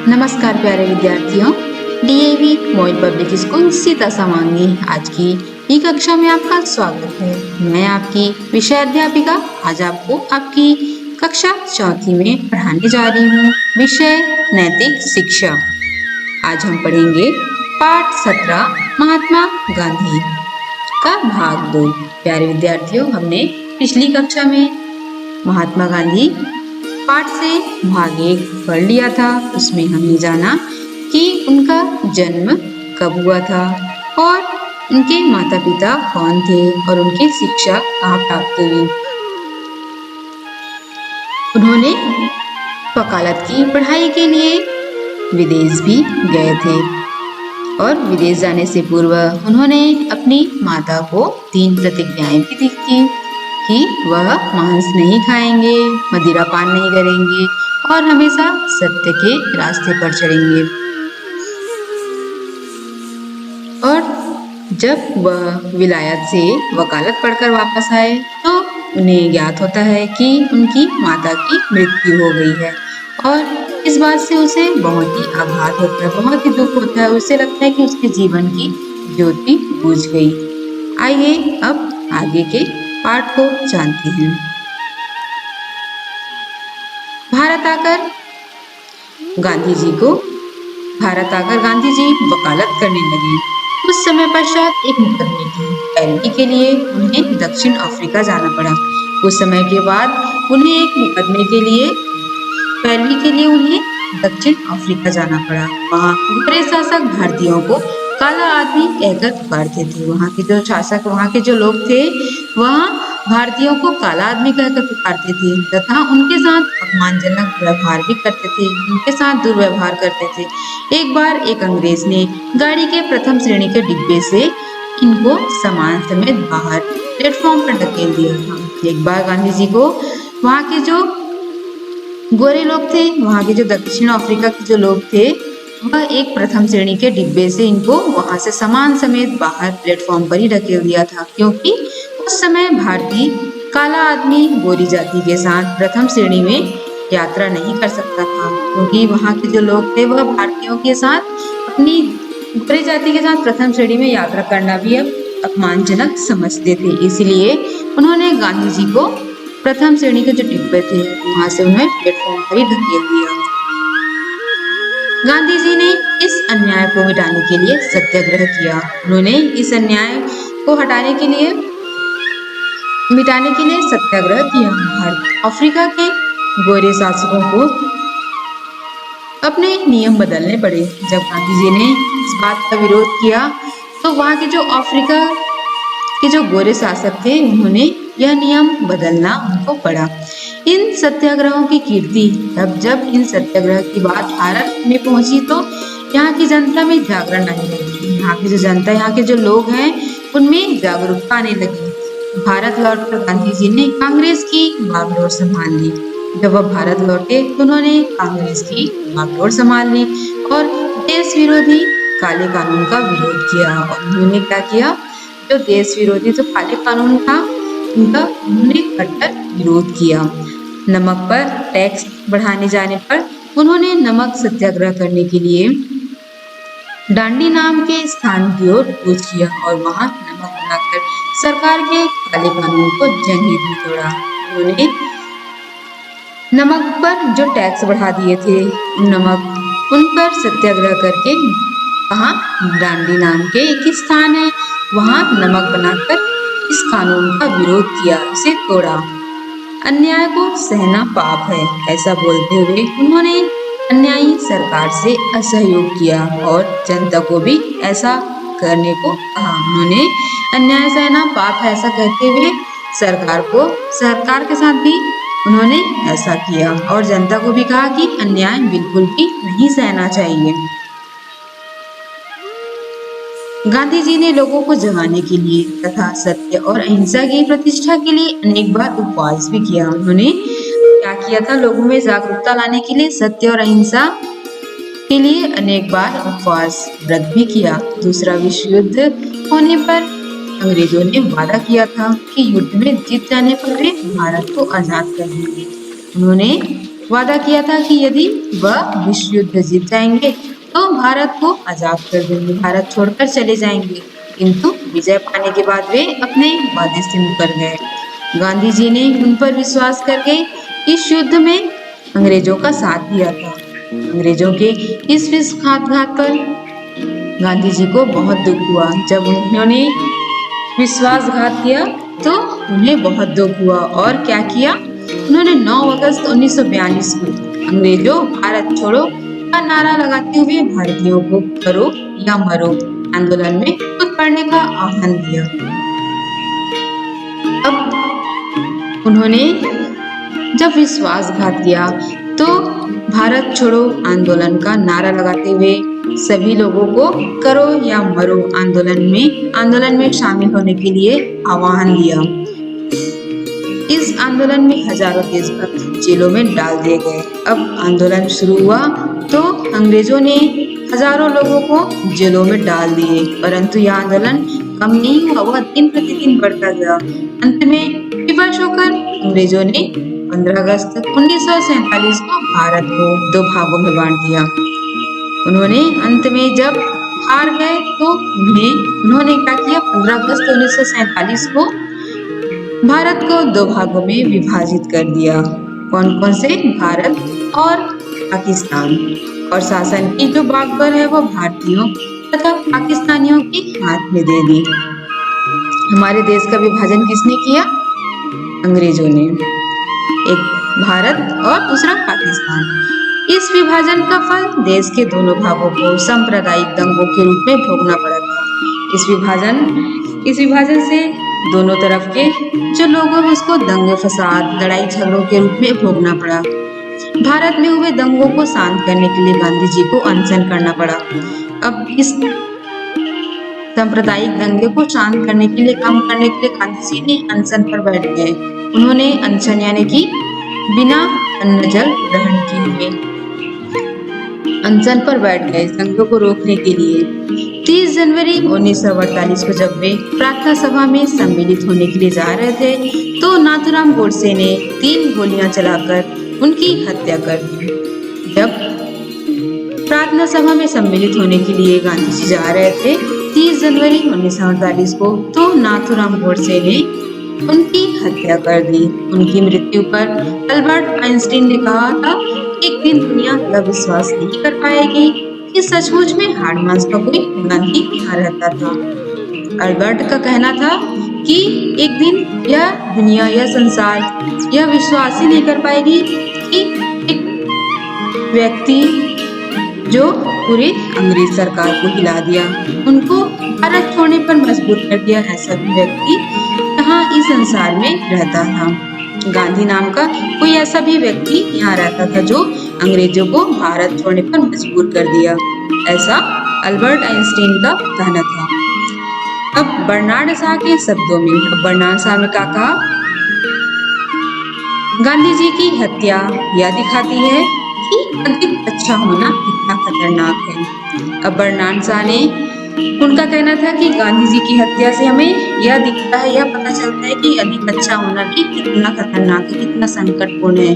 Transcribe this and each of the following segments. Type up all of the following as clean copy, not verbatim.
नमस्कार प्यारे विद्यार्थियों। DAV model public school Sita समांगी आज की ई कक्षा में आपका स्वागत है। मैं आपकी विषय अध्यापिका आज आपको आपकी कक्षा चौथी में पढ़ाने जा रही हूँ। विषय नैतिक शिक्षा। आज हम पढ़ेंगे पाठ 17 महात्मा गांधी का भाग 2। प्यारे विद्यार्थियों, हमने पिछली कक्षा में महात्मा गांधी पाठ से भाग 1 पढ़ लिया था। उसमें हमने जाना कि उनका जन्म कब हुआ था और उनके माता पिता कौन थे और उनकी शिक्षा कहाँ प्राप्त हुई। उन्होंने वकालत की पढ़ाई के लिए विदेश भी गए थे और विदेश जाने से पूर्व उन्होंने अपनी माता को 3 प्रतिज्ञाएं भी दी थी कि वह मांस नहीं खाएंगे, मदिरा पान नहीं करेंगे और हमेशा सत्य के रास्ते पर चलेंगे। और जब वह विलायत से वकालत पढ़कर वापस आए तो उन्हें ज्ञात होता है कि उनकी माता की मृत्यु हो गई है और इस बात से उसे बहुत ही आघात होता है, बहुत ही दुख होता है। उसे लगता है कि उसके जीवन की ज्योति बुझ गई। आइए अब आगे के पाठ को जानते हैं। भारत आकर गांधी जी वकालत करने लगे। कुछ समय पश्चात एक मुकदमे की पैरवी के लिए उन्हें दक्षिण अफ्रीका जाना पड़ा। कुछ समय के बाद उन्हें एक मुकदमे के लिए पैरवी के लिए उन्हें दक्षिण अफ्रीका जाना पड़ा। वहाँ गोरे शासक भारतीयों को काला आदमी कहकर पुकारते थे। वहाँ के जो शासक, वहाँ के जो लोग थे, वहाँ भारतीयों को काला आदमी कहकर पुकारते थे तथा उनके साथ अपमानजनक व्यवहार भी करते थे, उनके साथ दुर्व्यवहार करते थे। एक बार एक अंग्रेज ने गाड़ी के प्रथम श्रेणी के डिब्बे से इनको सामान समेत बाहर प्लेटफॉर्म पर धकेल दिया था। एक बार गांधी जी को वहाँ के जो गोरे लोग थे, वहाँ के जो दक्षिण अफ्रीका के जो लोग थे, वह एक प्रथम श्रेणी के डिब्बे से इनको वहां से सामान समेत बाहर प्लेटफॉर्म पर ही ढकेल दिया था, क्योंकि उस समय भारतीय काला आदमी गोरी जाति के साथ प्रथम श्रेणी में यात्रा नहीं कर सकता था, क्योंकि वहां के जो लोग थे वह भारतीयों के साथ अपनी गोरी जाति के साथ प्रथम श्रेणी में यात्रा करना भी अब अपमानजनक समझते थे। इसलिए उन्होंने गांधी जी को प्रथम श्रेणी के जो डिब्बे थे वहां से उन्हें प्लेटफॉर्म पर ही धकेल दिया। गांधी जी ने इस अन्याय को मिटाने के लिए सत्याग्रह किया। उन्होंने इस अन्याय को मिटाने के लिए सत्याग्रह किया। अफ्रीका के गोरे शासकों को अपने नियम बदलने पड़े। जब गांधी जी ने इस बात का विरोध किया तो वहाँ के जो अफ्रीका के जो गोरे शासक थे उन्होंने यह नियम बदलना उनको पड़ा। इन सत्याग्रहों की कीर्ति जब इन सत्याग्रह की बात भारत में पहुंची तो यहाँ की जनता में जागरण आने लगी। यहाँ की जो जनता, यहाँ के जो लोग हैं, उनमें जागरूकता आने लगी। भारत लौटकर गांधी जी ने कांग्रेस की बागडोर संभाल ली। जब वह भारत लौटे तो उन्होंने कांग्रेस की बागडोर संभाल ली और देश विरोधी काले कानून का विरोध किया। और उन्होंने क्या किया, जो देश विरोधी जो काले कानून था उनका उन्होंने कट्टर विरोध किया। नमक पर टैक्स बढ़ाने जाने पर उन्होंने नमक सत्याग्रह करने के लिए डांडी नाम के स्थान की ओर कूच किया और वहां नमक बनाकर सरकार के काले कानून को जनहित में तोड़ा। उन्होंने नमक पर जो टैक्स बढ़ा दिए थे उन पर सत्याग्रह करके वहां डांडी नाम के एक स्थान है, वहां नमक बनाकर इस कानून का विरोध किया, इसे तोड़ा। अन्याय को सहना पाप है, ऐसा बोलते हुए उन्होंने अन्यायी सरकार से असहयोग किया और जनता को भी ऐसा करने को कहा। उन्होंने अन्याय सहना पाप है ऐसा कहते हुए सरकार के साथ भी उन्होंने ऐसा किया और जनता को भी कहा कि अन्याय बिल्कुल भी नहीं सहना चाहिए। गांधी जी ने लोगों को जगाने के लिए तथा सत्य और अहिंसा की प्रतिष्ठा के लिए अनेक बार उपवास भी किया। उन्होंने क्या किया था, लोगों में जागरूकता लाने के लिए सत्य और अहिंसा के लिए अनेक बार उपवास व्रत भी किया। दूसरा विश्व युद्ध होने पर अंग्रेजों ने वादा किया था कि युद्ध में जीत जाने पर वे भारत को आजाद कर देंगे। उन्होंने वादा किया था कि यदि वह विश्व युद्ध जीत जाएंगे तो भारत को आजाद कर देंगे, भारत छोड़कर चले जाएंगे। किंतु विजय पाने के बाद वे अपने वादे से मुकर गए। गांधी जी ने उन पर विश्वास करके इस युद्ध में अंग्रेजों का साथ दिया था। अंग्रेजों के इस विश्वासघात पर गांधी जी को बहुत दुख हुआ। जब उन्होंने विश्वासघात किया तो उन्हें बहुत दुख हुआ और क्या किया, उन्होंने 9 अगस्त 1942 को अंग्रेजों भारत छोड़ो का नारा लगाते हुए भारतीयों को करो या मरो आंदोलन में कूद पड़ने का आह्वान दिया। अब उन्होंने जब विश्वासघात किया तो भारत छोड़ो आंदोलन का नारा लगाते हुए सभी लोगों को करो या मरो आंदोलन में शामिल होने के लिए आह्वान दिया। इस आंदोलन में हजारों देशभक्त जेलों में डाल दिए गए। अब आंदोलन शुरू हुआ तो अंग्रेजों ने हजारों लोगों को जेलों में डाल दिए, परंतु यह आंदोलन कम नहीं हुआ, वह दिन प्रतिदिन बढ़ता गया। अंत में विवश होकर अंग्रेजों ने 15 अगस्त 1947 को भारत को 2 भागों में बांट दिया। उन्होंने अंत में जब हार गए तो उन्होंने क्या किया, 15 अगस्त 1947 को भारत को 2 भागों में विभाजित कर दिया। कौन कौन से, भारत और पाकिस्तान, और शासन की जो बागडोर है वो भारतीयों तथा पाकिस्तानियों के हाथ में दे दी। हमारे देश का विभाजन किसने किया, अंग्रेजों ने, एक भारत और दूसरा पाकिस्तान। इस विभाजन का फल देश के दोनों भागों को सांप्रदायिक दंगों के रूप में भोगना पड़ा था। इस विभाजन से दोनों तरफ के जो लोग हैं उसको दंगे फसाद, लड़ाई झगड़ों के रूप में भोगना पड़ा। भारत में हुए दंगों को शांत करने के लिए गांधी जी को अनशन करना पड़ा। अब इस सांप्रदायिक दंगे को शांत करने के लिए, कम करने के लिए गांधी जी ने अनशन पर बैठ गए। उन्होंने अनशन यानी कि बिना अन्न जल ग्रहण किए अनशन पर बैठ गए दंगों को रोकने के लिए। 30 जनवरी 1948 को जब वे प्रार्थना सभा में सम्मिलित होने के लिए जा रहे थे तो नाथूराम गोडसे ने 3 गोलियां चलाकर उनकी हत्या कर दी। जब प्रार्थना सभा में सम्मिलित होने के लिए गांधी जी जा रहे थे 30 जनवरी 1948 को तो नाथूराम गोडसे ने उनकी हत्या कर दी। उनकी मृत्यु पर अल्बर्ट आइंस्टीन ने कहा था, एक दिन दुनिया यह विश्वास नहीं कर पाएगी कि सचमुच में हाड़ मांस का कोई गांधी यहाँ रहता था। अल्बर्ट का कहना था कि एक दिन यह दुनिया, यह संसार यह विश्वास ही नहीं कर पाएगी कि एक व्यक्ति जो पूरे अंग्रेज सरकार को हिला दिया, उनको भारत छोड़ने पर मजबूर कर दिया, ऐसा भी व्यक्ति यहाँ इस संसार में रहता था। गांधी नाम का कोई ऐसा भी व्यक्ति यहाँ रहता था जो अंग्रेजों को भारत छोड़ने पर मजबूर कर दिया, ऐसा अल्बर्ट आइंस्टीन का कहना था। अब बर्नार्ड शॉ के शब्दों में, बर्नार्ड शॉ ने क्या कहा, गांधी जी की हत्या यह दिखाती है कि अधिक अच्छा होना कितना खतरनाक है। अब बर्नार्ड शॉ ने, उनका कहना था कि गांधी जी की हत्या से हमें यह दिखता है, यह पता चलता है कि अधिक अच्छा होना भी कितना खतरनाक है, कितना संकटपूर्ण है,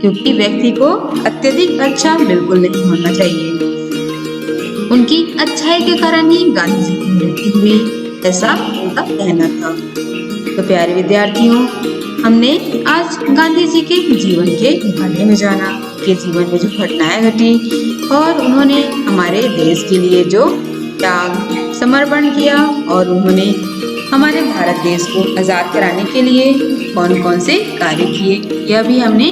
क्योंकि व्यक्ति को अत्यधिक अच्छा बिल्कुल नहीं होना चाहिए। उनकी अच्छाई के कारण ही गांधी जी की मृत्यु हुई, ऐसा उनका कहना था। तो प्यारे विद्यार्थियों, हमने आज गांधी जी के जीवन के बारे में जाना, के जीवन में जो घटनाएं घटी और उन्होंने हमारे देश के लिए जो त्याग समर्पण किया और उन्होंने हमारे भारत देश को आजाद कराने के लिए कौन कौन से कार्य किए, यह भी हमने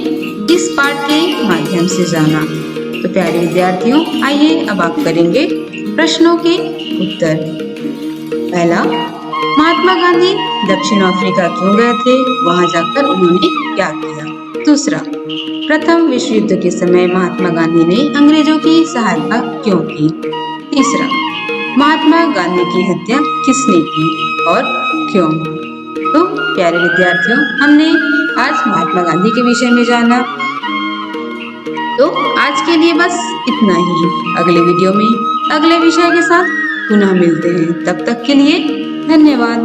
इस पाठ के माध्यम से जाना। तो प्यारे विद्यार्थियों, आइए अब आप करेंगे प्रश्नों के उत्तर। पहला, महात्मा गांधी दक्षिण अफ्रीका क्यों गए थे, वहां जाकर उन्होंने क्या किया। दूसरा, प्रथम विश्व युद्ध के समय महात्मा गांधी ने अंग्रेजों की सहायता क्यों की। तीसरा, महात्मा गांधी की हत्या किसने की और क्यों। तो प्यारे विद्यार्थियों, हमने आज महात्मा गांधी के विषय में जाना। तो आज के लिए बस इतना ही। अगले वीडियो में अगले विषय के साथ पुनः मिलते हैं। तब तक के लिए धन्यवाद।